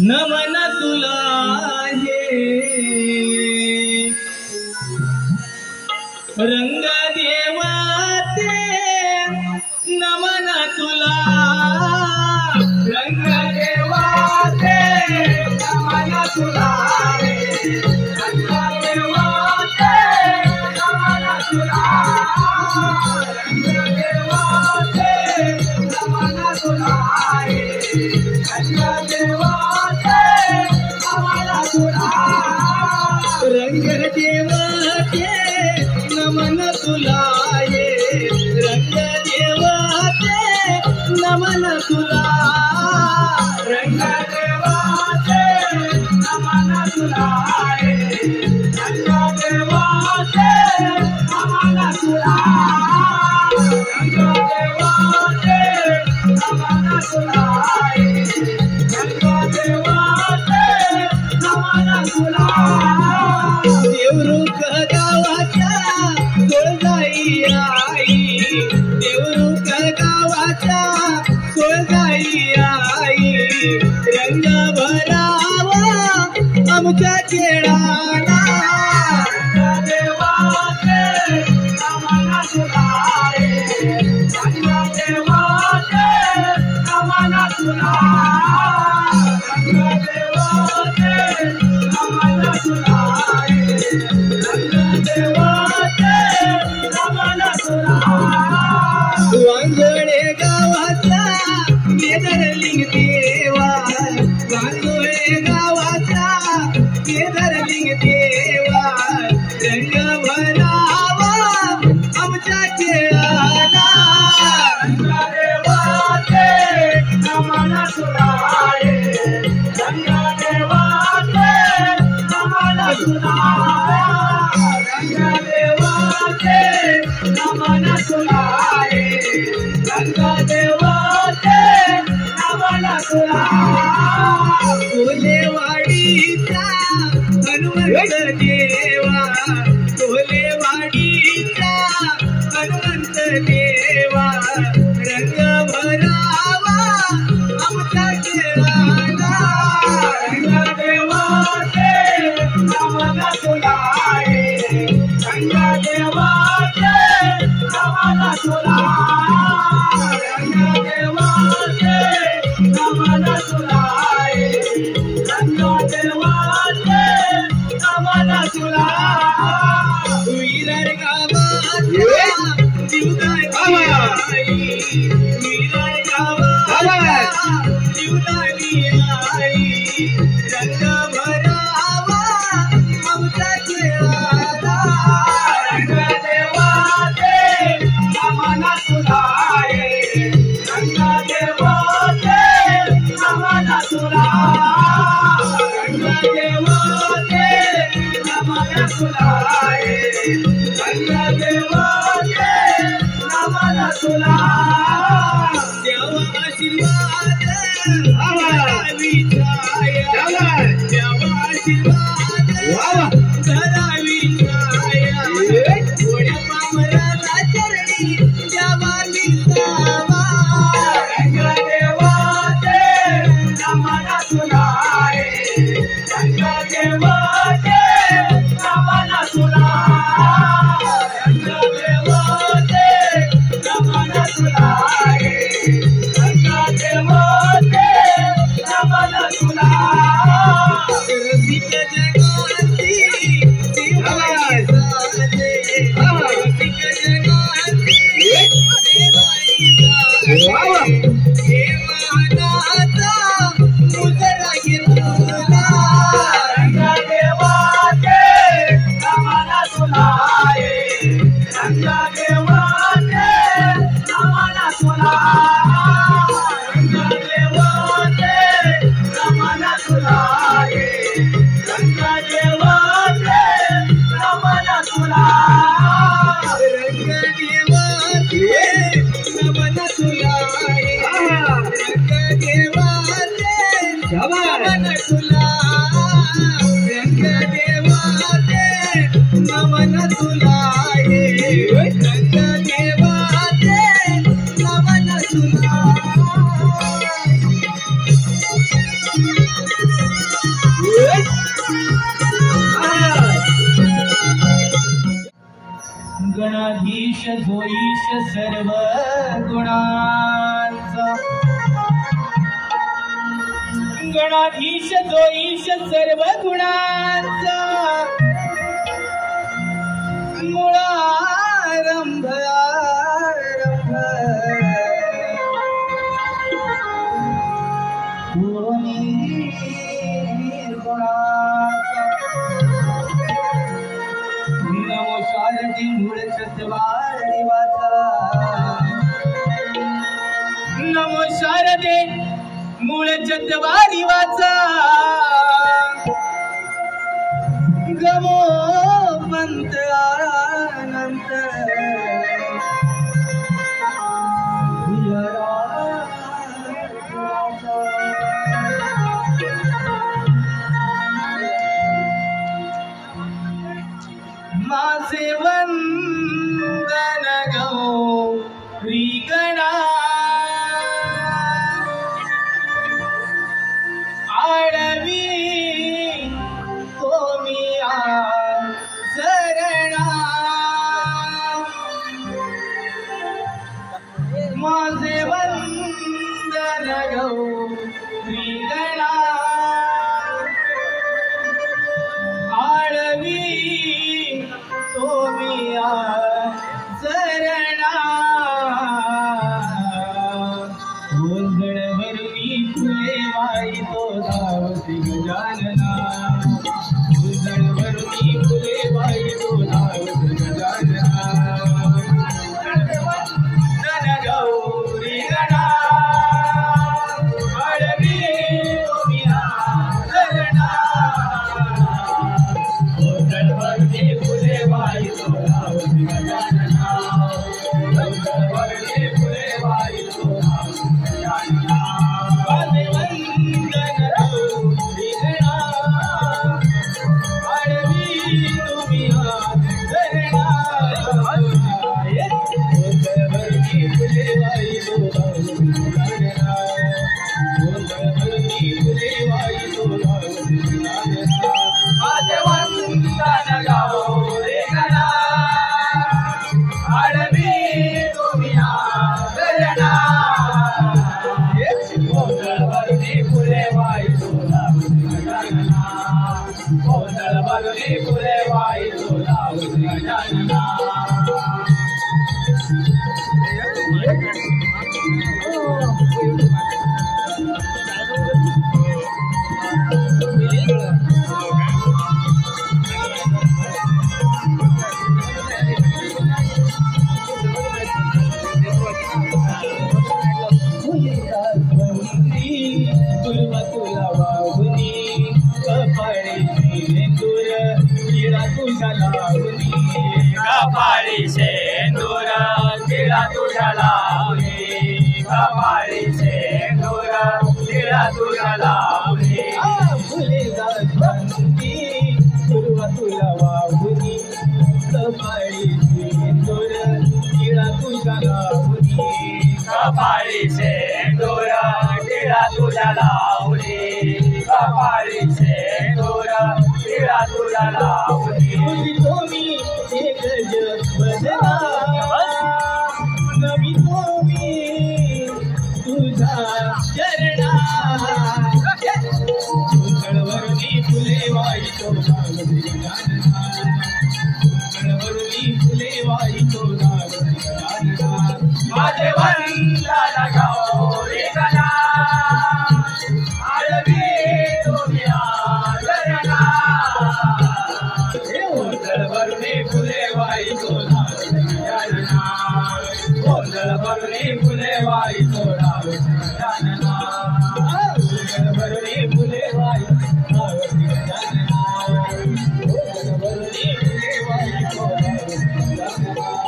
नमन तुला हे रंग देवाचे नमन तुला रंग देवाचे नमन तुला रंग देवाचे नमन तुला रंग देवाचे नमन तुला रंग देवाचे नमन तुला रंग देवाचे नमन तुला रंग देवाचे नमन तुला रंग देवाचे नमन तुला रंग देवाचे नमन तुला रंग देवाचे नमन तुला रंग देवाचे नमन तुला देवरुख गावाच्या सोळजाई आई देवरुख गावाच्या सोळजाई आई रंग भरावा आमच्या खेळाला रंग देवाचे नमन तुला रंग देवाचे नमन तुला रंग देवाचे नमन तुला रंग देवाचे नमन तुला वांगोळे गावाचा केदारलिंग देवा वांगोळे गावाचा केदारलिंग देवा रंग भरावा आमच्या खेळाला रंग देवाचे नमन तुला रंग देवाचे नमन तुला रंग देवाचे नमन तुला रंग देवाचे नमन तुला कोलेवाडीचा हनुमंत देवा कोलेवाडीचा हनुमंत देवा रंग भरावा आमच्या खेळाला रंग देवाचे नमन तुला रंग देवाचे नमन तुला रंग देवाचे नमन तुला रंग देवाचे नमन तुला विरर गावाच्या जीवदानी आई विरर गावाच्या जीवदानी आई रंग भरावा आमच्या खेळाला रंग देवाचे नमन तुला रंग देवाचे नमन तुला रंग देवाचे नमन तुला रंग देवाचे नमन तुला देवा आशीर्वाद करावी छाया देवा आशीर्वाद करावी छाया थोड्या पामराला चरणी देवानी सावा रंग देवाचे नमन तुला रंग देवाचे नमन तुला रंग देवाचे नमन तुला रंग देवाचे नमन तुला रसिक जगाची देवाई साजे रसिक जगाची देवाई साजे देवानाचा मुजरा घेतला रंग देवाचे नमन तुला रंग देवाचे नमन तुला रंग देवाचे नमन तुला रंग देवाचे नमन तुला रंग देवाचे नमन तुला रंग देवाचे नमन तुला रंग देवाचे नमन तुला रंग देवाचे नमन तुला गणाधीश जो ईश सर्व गुणांचा गणाधीश जो ईश सर्व गुणांचा मुळारंभ आरंभ निर्गुणाचा नमो शारदी मूळ चतवारी वाचा नमो शारदे मूळ चतवारी वाचा गमो पंत अनंत माझे वंदन गौरी गणा आडवी कोमिया शरणा माझे वंदन गौरी गणा आडवी कोमिया शरणा गोंधळवरुनी फुले वाई तो धावती गजानना गोंधळवरुनी फुले वाई तो धावती गजानना वंदन गौरी गणा आडवी कोमिया शरणा गोंधळवरुनी फुले वाई तो धावती गजानना गोंधळवरुनी फुले वाई तो धावती गजानना माझे वंदन गौरी गणा आडवी कोमिया शरणा गोंधळवरुनी फुले वाई तो धावती गजानना गोंधळवरुनी फुले वाई तो धावती गजानना माझे वंदन गौरी गणा आडवी कोमिया शरणा गोंधळवरुनी फुले वाई तो धावती गजानना गोंधळवरुनी फुले वाई तो धावती गजानना कपाळी शेंदूर तिळा तुझ्या लावली कपाळी शेंदूर तिळा तुझ्या लावली फुले जास्वंदी पूर्व तुला वाहुनी कपाळी शेंदूर तिळा तुझ्या लावली कपाळी शेंदूर तिळा तुझ्या लावली कपाळी शेंदूर तिळा तुझ्या लावली एक जग बदला नवी तुम्ही तुझा चरणा गोंधळवरुनी फुले वाई तो धावती गजानना गोंधळवरुनी फुले वाई तो धावती गजानना माझे वंदन गौरी गणा आडवी कोमिया शरणा गोंधळवरुनी फुले वाई तो धावती गजानना गोंधळवरुनी फुले वाई तो धावती गजानना गोंधळवरुनी फुले वाई धावती गजानना गोंधळवरुनी फुले वाई तो धावती गजानना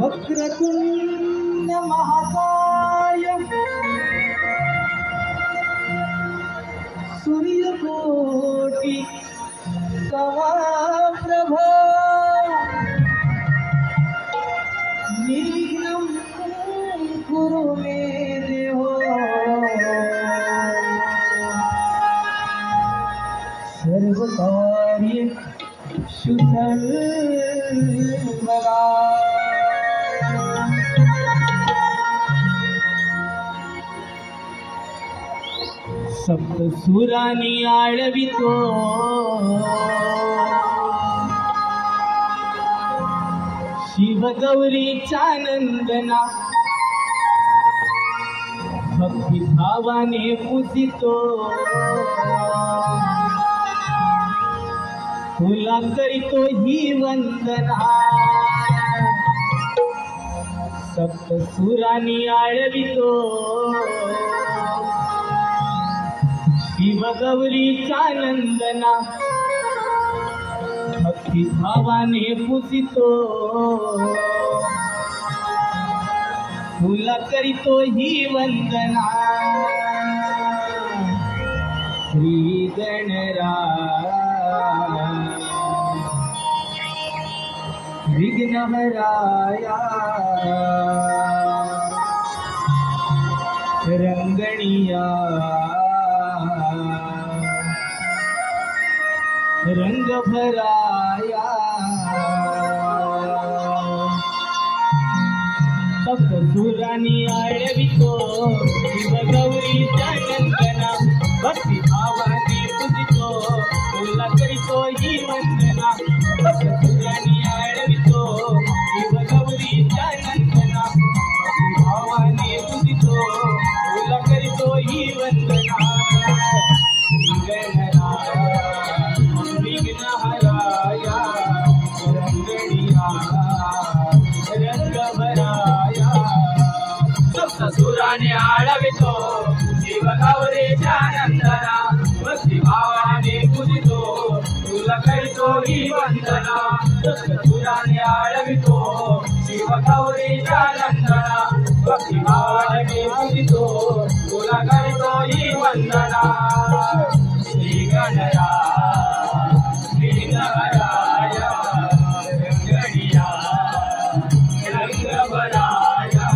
वक्रतुंड महाकाय सूर्यकोटि समप्रभ निर्विघ्नं कुरु मे देव सर्वकार्येषु सर्वदा। सप्तसुरांनी आळवितो शिवगौरीचा नंदना भक्तिभावाने पूजितो तुला करितो ही वंदना। सप्तसुरांनी आळवितो शिवगौरीचा नंदना भक्तिभावाने पूजितो तुला करितो ही वंदना। श्री गणराया विघ्नहराया रंगणिया रंग भराया। सप्तसुरांनी आळवितो शिवगौरीचा नंदना भक्तिभावाने पूजितो तुला करितो ही वंदना। सप्तसुरांनी आळवितो शिवगौरीचा नंदना भक्तिभावाने पूजितो तुला करितो ही वंदना। सप्तसुरांनी आळवितो शिवगौरीचा नंदना भक्तिभावाने पूजितो तुला करितो ही वंदना। सप्तसुरांनी आळवितो शिवगौरीचा नंदना भक्तिभावाने पूजितो तुला करितो ही वंदना। श्री गणराया विघ्नहराया रंगणिया रंग भराया।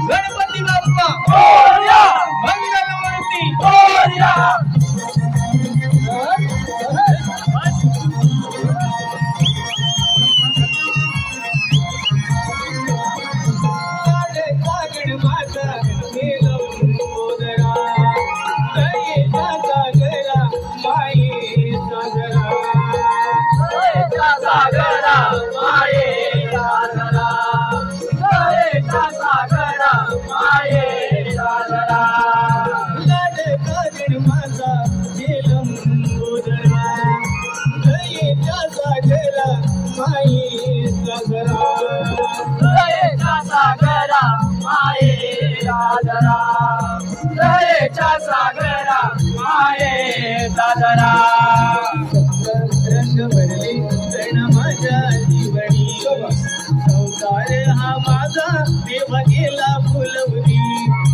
गणपती बाप्पा मोरया मंगलमूर्ती मोरया। सागरा माये दादरा रंग भरले जण माझ्या जीवनी संसार हा माझा देव गेला फुलवणी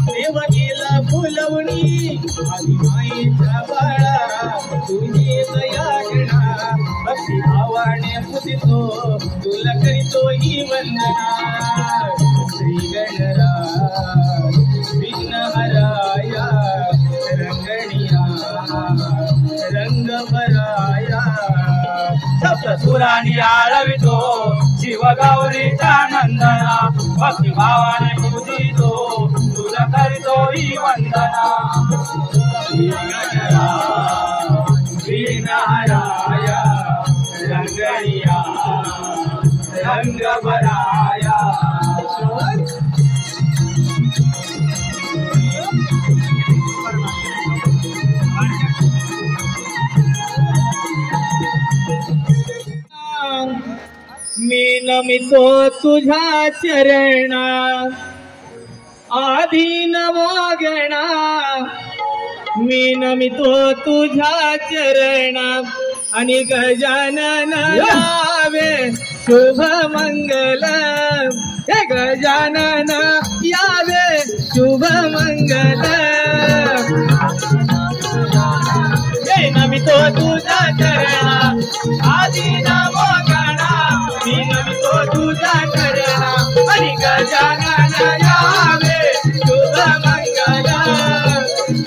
देव गेला फुलवणी आधी मायेच्या बाळा तुझी दयागणा भक्तिभावाने पूजितो तुला करितो ही वंदना। श्री गणराया विघ्नहराया रंगणिया रंग भराया। सप्तसुरांनी आळवितो शिवगौरीचा नंदना भक्तिभावाने पूजितो तुला करितो ही वंदना। श्री गणराया विघ्नहराया रंगणिया रंग भराया। मी नमितो तुझ्या चरणा आधी नमो गणा मी नमितो तुझ्या चरणा आणि गजानन यावे शुभ मंगल हे गजानन यावे शुभ मंगल मी नमितो तुझ्या चरणा आदि नमो गणा मी नमितो तुझ्या चरणा आणि गजानन यावे शुभ मंगल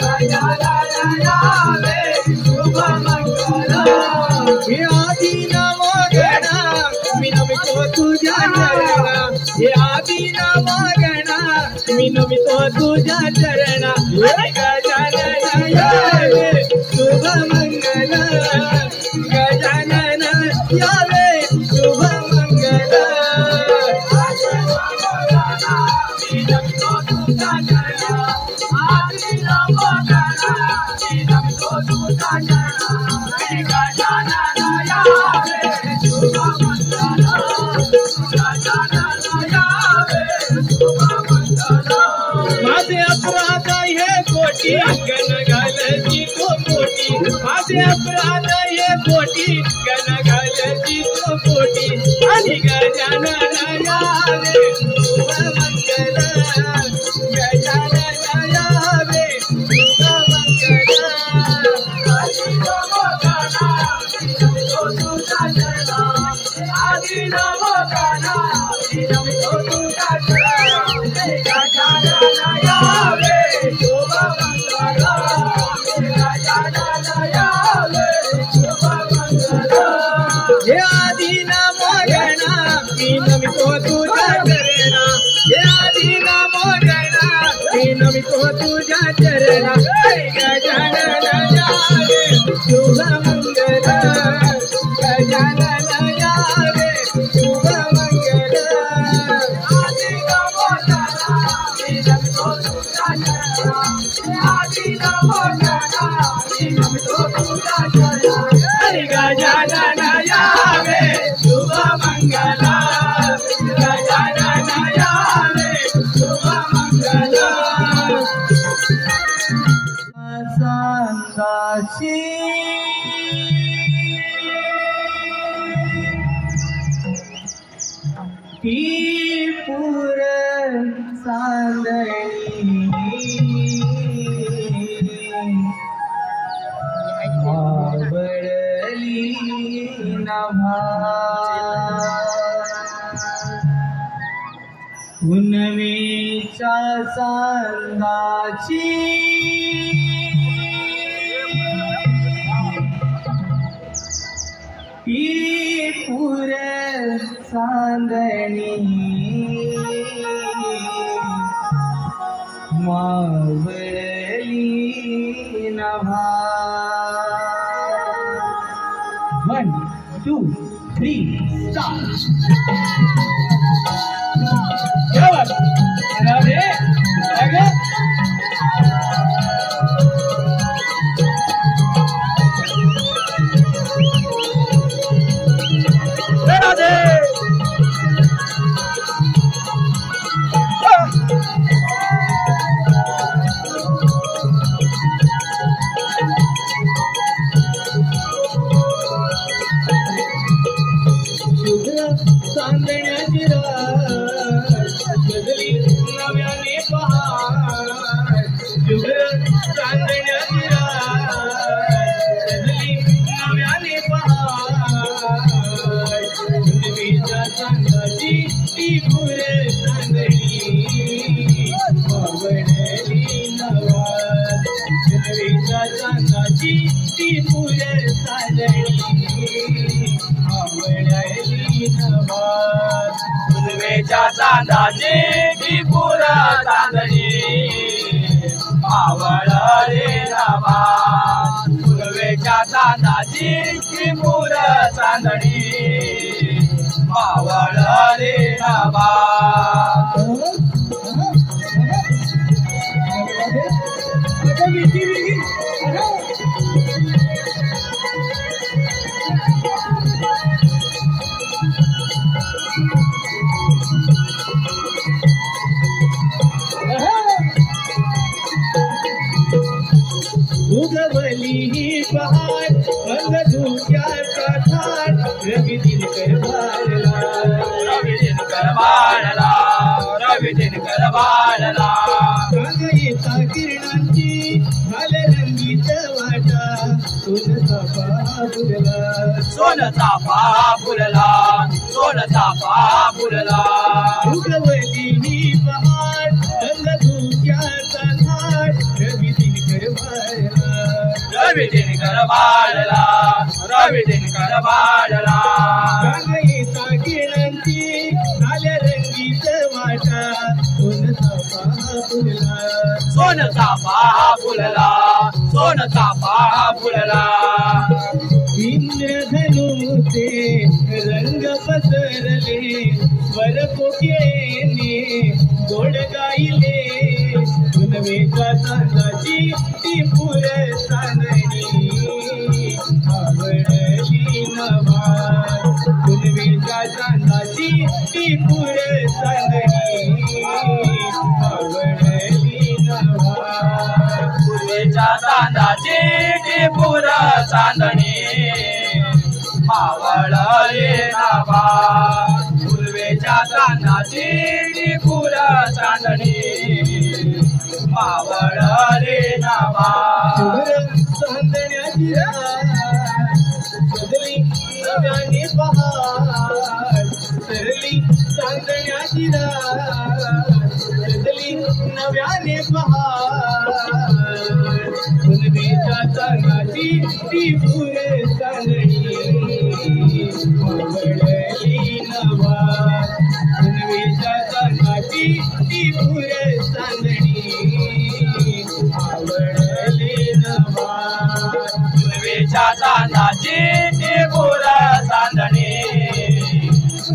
गजानन यावे शुभ मंगल हे आदि नमो गणा मी नमितो तुझ्या चरणा हे आदि नमो गणा मी नमितो तुझ्या चरणा आणि गजानन यावे शुभ मंगल गजानन यावे शुभ मंगल मी नमितो तुझ्या चरणा आदि नमो गणा मी नमितो तुझ्या चरणा आणि गजानन यावे शुभ मंगल गजानन यावे शुभ मंगल माझे अपराध हे कोटी गण घालची तो मोठी माझे अपराध हे कोटी गण घालची तो मोठी आणि गजानन यावे शुभ मंगल गजानन यावे शुभ मंगल आदि नमो गणा मी नमितो तुझ्या चरणा आदि नमो गणा मी नमितो तुझ्या चरणा गजानन यावे शुभ मंगल गजानन यावे शुभ मंगल हे आदि नमो गणा मी नमितो तुझ्या चरणा हे आदि नमो गणा मी नमितो तुझ्या चरणा गजानन यावे शुभ मंगल गजानन यावे शुभ मंगल आदि नमो गणा मी नमितो तुझ्या चरणा आदि नमो गणा मी नमितो तुझ्या चरणा गजानन यावे शुभ मंगल गजानन यावे शुभ मंगल सांगाची ती पुर सांगणी मावळली नभा पुनवेच्या सांगाची ही पुर सांगणी मावळली नभा 1, 2, 3 start बरोबर राधे आगे राधे चांदण्याची रात बदली नव्याने पहाट शुभ्र चांदण्याची रात बदली नव्याने पहाट पुनवेच्या चांदण्याची ती पुर चांदणी मावळली नभा पुनवेच्या चांदण्याची ती पुर चांदणी मावळली नभा पुनवेच्या चांदाची ती पुर चांदणी मावळली नभा पुनवेच्या चांदाची ती पुर चांदणी मावळली नभा उगवली ही पहाड अंग धुक्याचा थाट रवी दिनकर बाळला रवी दिनकर बाळला रवी दिनकर बाळला अंग येता किरणांची झाले रंगीत वाटा सोन चाफा फुलला सोन चाफा फुलला सोन चाफा फुलला उगवली ही पहाड अंग धुक्याचा थाट रवी दिनकर बाळला रवी दिनकर बाळला रवी दिनकर बाळला अंग येता किरणांची झाल्या रंगीत वाटा सोन चाफा फुलला सोन चाफा फुलला सोन चाफा फुलला इंद्रधनुचे रंग पसरले स्वर कोकिळेने गोड गायले पुनवेच्या चांदाची ती पुर चांदणी आवडली नवाज पुनवेच्या चांदाची ती पुर चांदणी आवडली नवाज पूर्वेच्या चांदाची टिपूर चांदणी मावळले नावा पूर्वेच्या चांदाची टिपूर चांदणी मावळले नावा चांदण्याची बदली नव्याने पहाड सरली चांदण्याची बदली नव्याने पहाड पुनवेच्या चांदाची ती पुरे चांदणी आवडली नवाज पुनवेच्या चांदाची ती पुरे चांदणी आवडली नवाज पूर्वेच्या चांदाची टिपूर चांदणी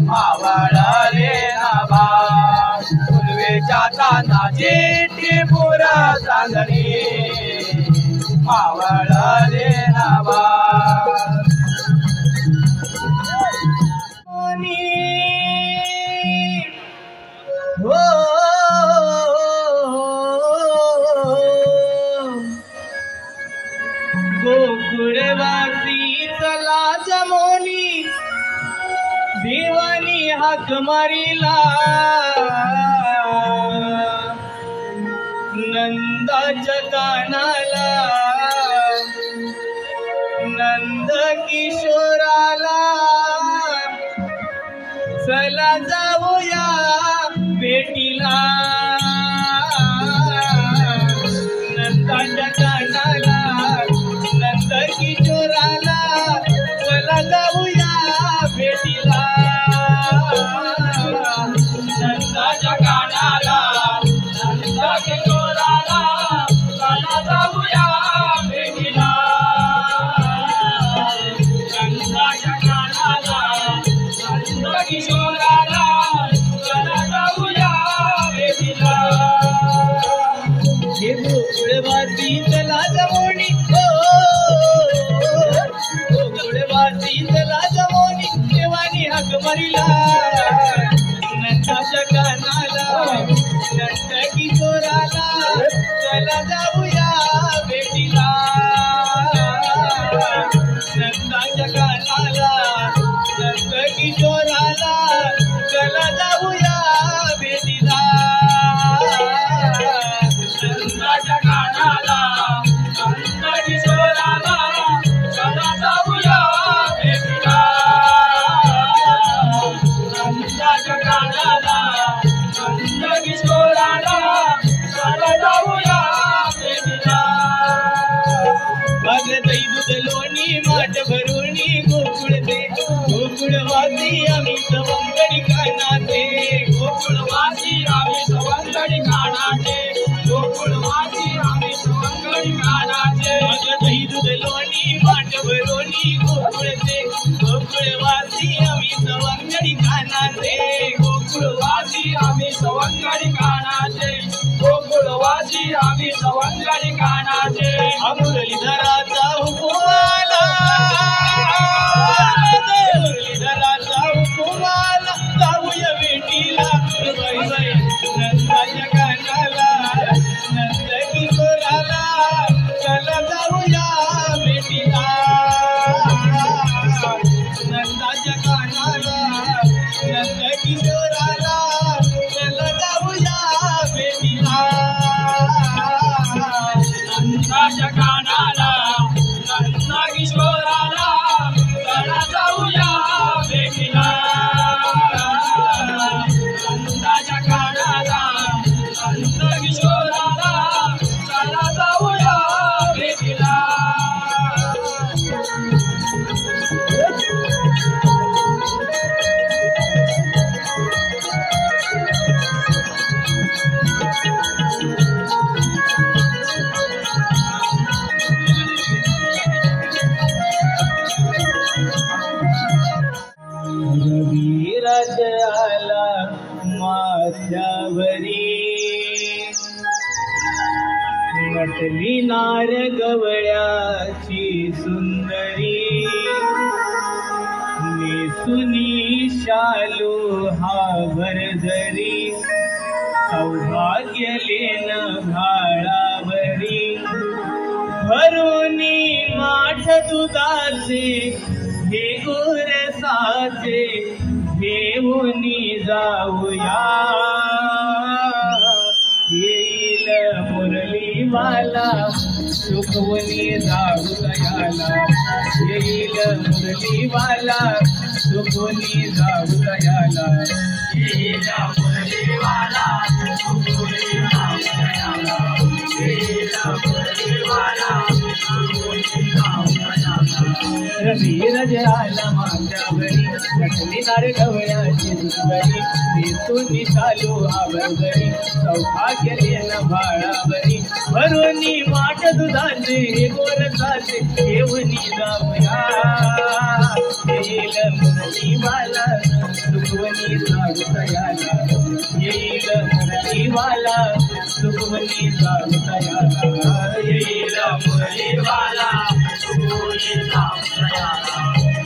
मावळले नावा पूर्वेच्या चांदाची टिपूर चांदणी मावळले नावा गोकुळवासी चला जमोनी देवानी हाक मारिला नंदाच्या कानाला नंद किशोराला चला जाऊया भेटीला नंदाच्या कानाला नंद किशोराला चला जाऊया भेटीला नंदाच्या कानाला नंद किशोराला चला जाऊया भेटीला नंदाच्या कानाला नंद किशोराला चला जाऊया भेटीला हे गोकुळवासी चला जमोनी गोकुळवासी चला जमोनी देवानी हाक मारिला नंदाच्या कानाला नंद किशोराला चला जाऊया भेटीला नंदाच्या कानाला नंद किशोराला चला जाऊया भेटीला नंदाच्या कानाला नंद किशोराला चला जाऊया भेटीला नंदाच्या कानाला नंद किशोराला चला जाऊया भेटीला भागतई दूध लोणी माठ भरुणी गोकुळते गोकुळवासी आम्ही सवंगडी कानाचे गोकुळवासी आम्ही सवंगडी कानाचे गोकुळवासी आम्ही सवंगडी कानाचे भागतई दूध लोणी माठ भरुणी गोकुळते गोकुळवासी आम्ही सवंगडी कानाचे गोकुळवासी आम्ही सवंगडी कानाचे गोकुळवासी आम्ही सवंगडी कानाचे मुरलीधराचा हुकुमाला मुरलीधराचा हुकुमाला जाऊया भेटीला बाई बाई नंदाच्या कानाला नंद किशोराला चला जाऊया नटली नार गवळ्याची सुंदरी नेसुनी शालू हा भरजरी सौभाग्य लेन भाळावरी भरुनी माठ दुधाचे हे गोरसाचे घेऊनी जाऊया येईल मुरलीवाला सुखवनी जाऊयाला येईल मुरलीवाला सुखवनी जाऊयाला येईल मुरलीवाला सुखवनी जाऊयाला येईल मुरलीवाला सुखवनी जाऊयाला रवी रजयाला माझ्यावरी नटली नार गवळ्याची सुंदरी नेसुनी शालू आवरगरी सौभाग्य लेन भाळावरी भरुनी माठ दुधाचे हे गोरसाचे घेऊनी जाऊया येईल मुरलीवाला सुखवनी जाऊयाला येईल मुरलीवाला सुखवनी जाऊयाला येईल मुरलीवाला सुखवनी जाऊयाला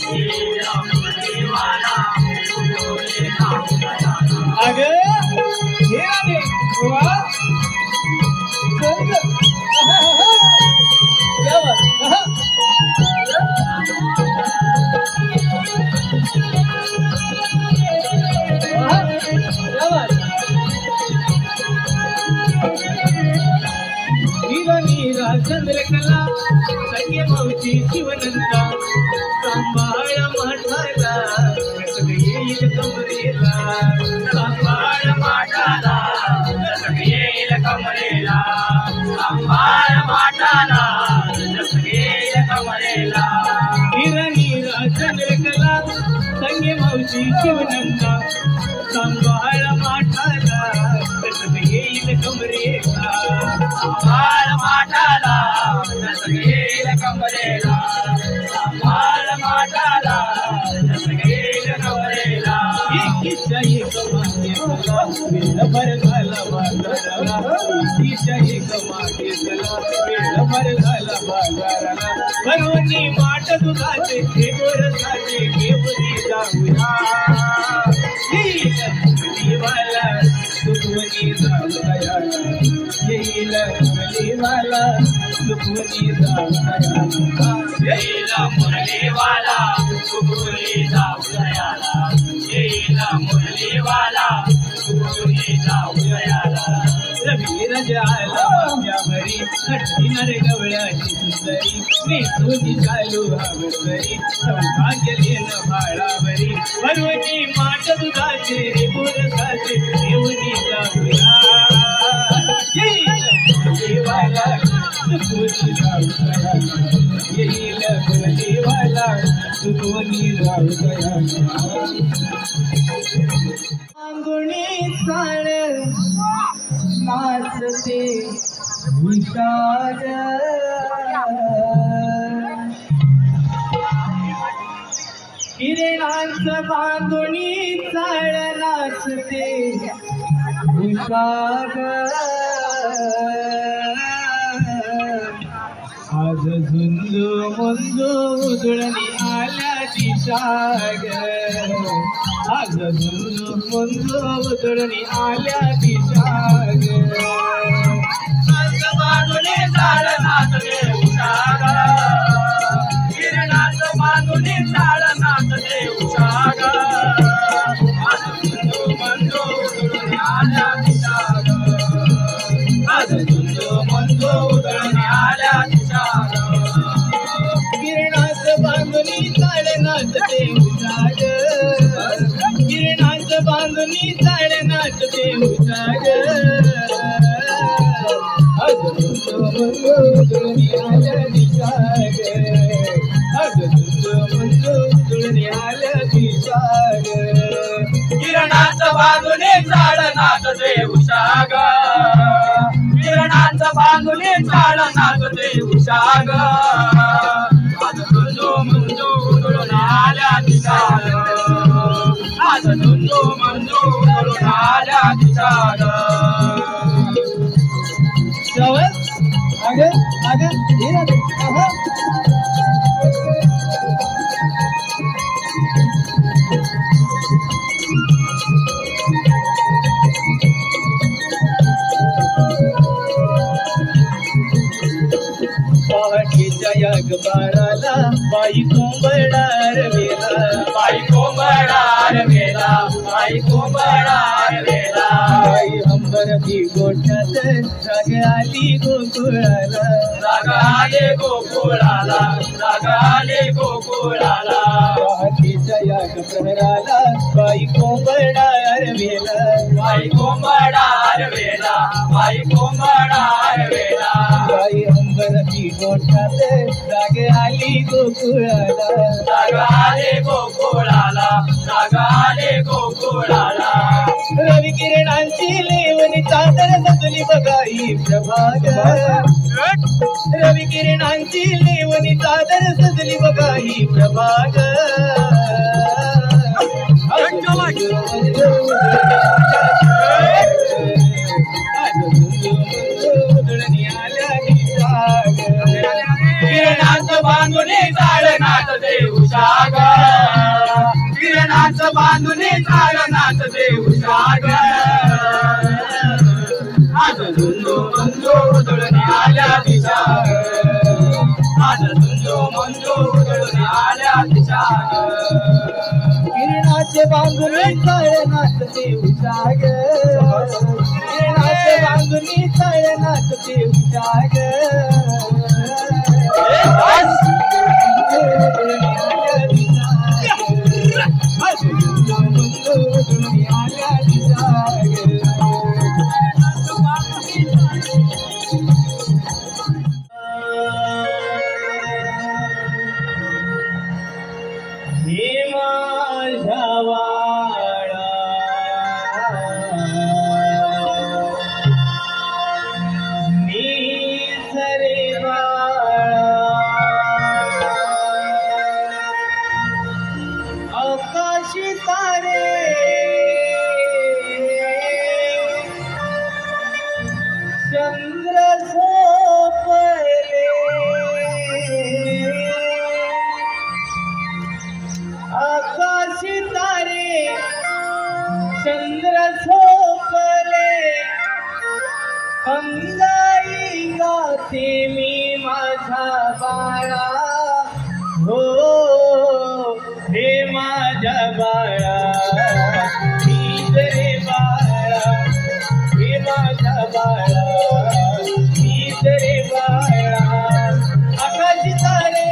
येईल मुरलीवाला सुखवनी जाऊयाला अगं हे आले वा चंद्रकला संगे मौची शिवनंदा सांभाळ माठाला येईल कमरेला सांभाळ माठाला येईल कमरेला सांभाळ माठाला येईल कमरेला नीरा चंद्रकला संगे मौची शिवनंदा सांभाळ माठाला येईल कमरेला सांभाळ माठाला येईल कमरेला सांभाळ माठाला येईल कमरेला एकीच्या एक मागेला वेळ भर झाला बाजाराला एकीच्या एक मागेला वेळ भर झाला बाजाराला भरुनी माठ दुधाचे हे गोरसाचे घेऊनी जाऊया येईल मुरलीवाला सुखवनी जाऊयाला येईल मुरलीवाला सुखवनी जाऊयाला येईल मुरलीवाला सुखवनी जाऊयाला येईल मुरलीवाला सुखवनी जाऊयाला रवी रजयाला माझ्यावरी नटली नार गवळ्याची सुंदरी नेसुनी शालू आवरगरी सौभाग्य लेन भाळावरी भरुनी माठ दुधाचे हे गोरसाचे घेऊनी जाऊया येईल मुरलीवाला सुखवनी जाऊयाला येईल मुरलीवाला सुखवनी जाऊयाला अंगुणी चाळ नाचते विशाल किरणांचं बांधुणी चाळ नाचते विशाल आज झुंजू मुंजू उधळणी आल्या दिशाग आज झुंजू मुंजू उधळणी आल्या दिशाग बांधुनी चाळ नाचते उषाग किरणांचं बांधुनी चाळ नाचते उषाग आज झुंजू मुंजू उधळणी आल्या दिशाग आज झुंजू मुंजू उधळणी आल्या दिशाग किरणांचं बांधुनी चाळ नाचते उषाग किरणांचं बांधुनी चाळ नाचते उषाग आज झुंजू मुंजू उधळणी आल्या दिशाग आज झुंजू मुंजू उधळणी आल्या दिशाग किरणांचं बांधुनी चाळ नाचते उषाग किरणांचं बांधुनी चाळ नाचते उषाग आज झुंजू मुंजू उधळून आल्या दिशाग आज झुंजू मुंजू उधळून आल्या दिशाग पहाटेच्या अखबाराला बाई कोंबडार वेला, बाई कोंबडार वेला, बाई कोंबडार वेला. बाई हंबरती गोठ्यात जाग आली गोकुळाला, जाग आले गोकुळाला, जाग आले गोकुळाला. पहाटेच्या अखबाराला बाई कोंबडार वेला, बाई कोंबडार वेला, बाई कोंबडार वेला. बाई हंबरती गोठ्यात जाग आली गोकुळाला, जाग आले गोकुळाला, जाग आले गोकुळाला. रवी किरणांची लेवणी चादर सजली बघाई प्रभाग, रवी किरणांची लेवणी चादर सजली बघाई प्रभाग. किरणाचं बांधुनी चालनात देऊ सागर, किरणाचं बांधुनी चालनात देऊ सागर. आज धुंदू मंजू उधळून आल्या दिशा, आज धुंदू मंजू उधळून आल्या दिशा. किरणाचे बांधुनी चालनात देऊ सागर, किरणाचे बांधुनी चालनात देऊ सागर. आकाशी तारे चंद्र झोपले, आकाशी तारे चंद्र झोपले. अंगाई गाते मी माझा बाळा, हो हे माझ्या बाळा, नीद रे बाळा, हे माझ्या बाळा, नीद रे बाळा. आकाशी तारे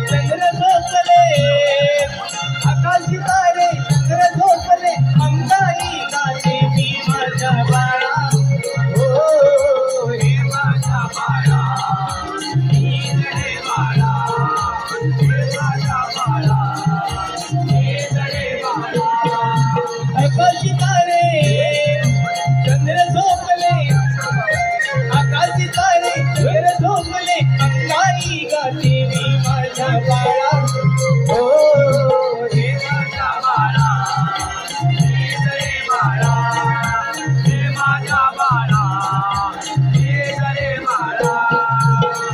चंद्र झोपले, आकाशी तारे चंद्र झोपले. अंगाई गाते मी माझ्या बाळा, हो हे माझ्या बाळा, नीद रे बाळा, हे माझ्या बाळा, नीद रे बाळा. आकाशी तारे चंद्र झोपले, आकाशी तारे चंद्र झोपले. अंगाई गाते मी माझ्या बाळा, हो हे माझ्या बाळा, नीद रे बाळा, हे माझ्या बाळा, नीद रे बाळा,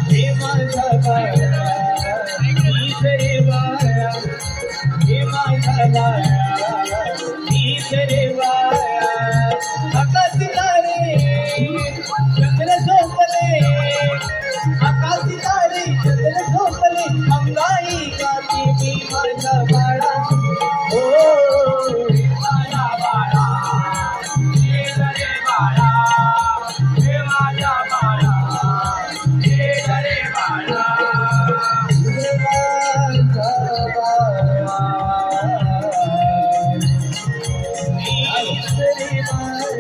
हे माझ्या बाळा, नीद रे बाळा, हे माझ्या बाळा, नीद रे बाळा. आकाशी तारे चंद्र झोपले, आकाशी तारे चंद्र झोपले. अंगाई गाते मी माझ्या बाळा, हो हे माझ्या बाळा, नीद रे बाळा, हे माझ्या बाळा, नीद रे बाळा. हे माझ्या बाळा, नीद रे बाळा.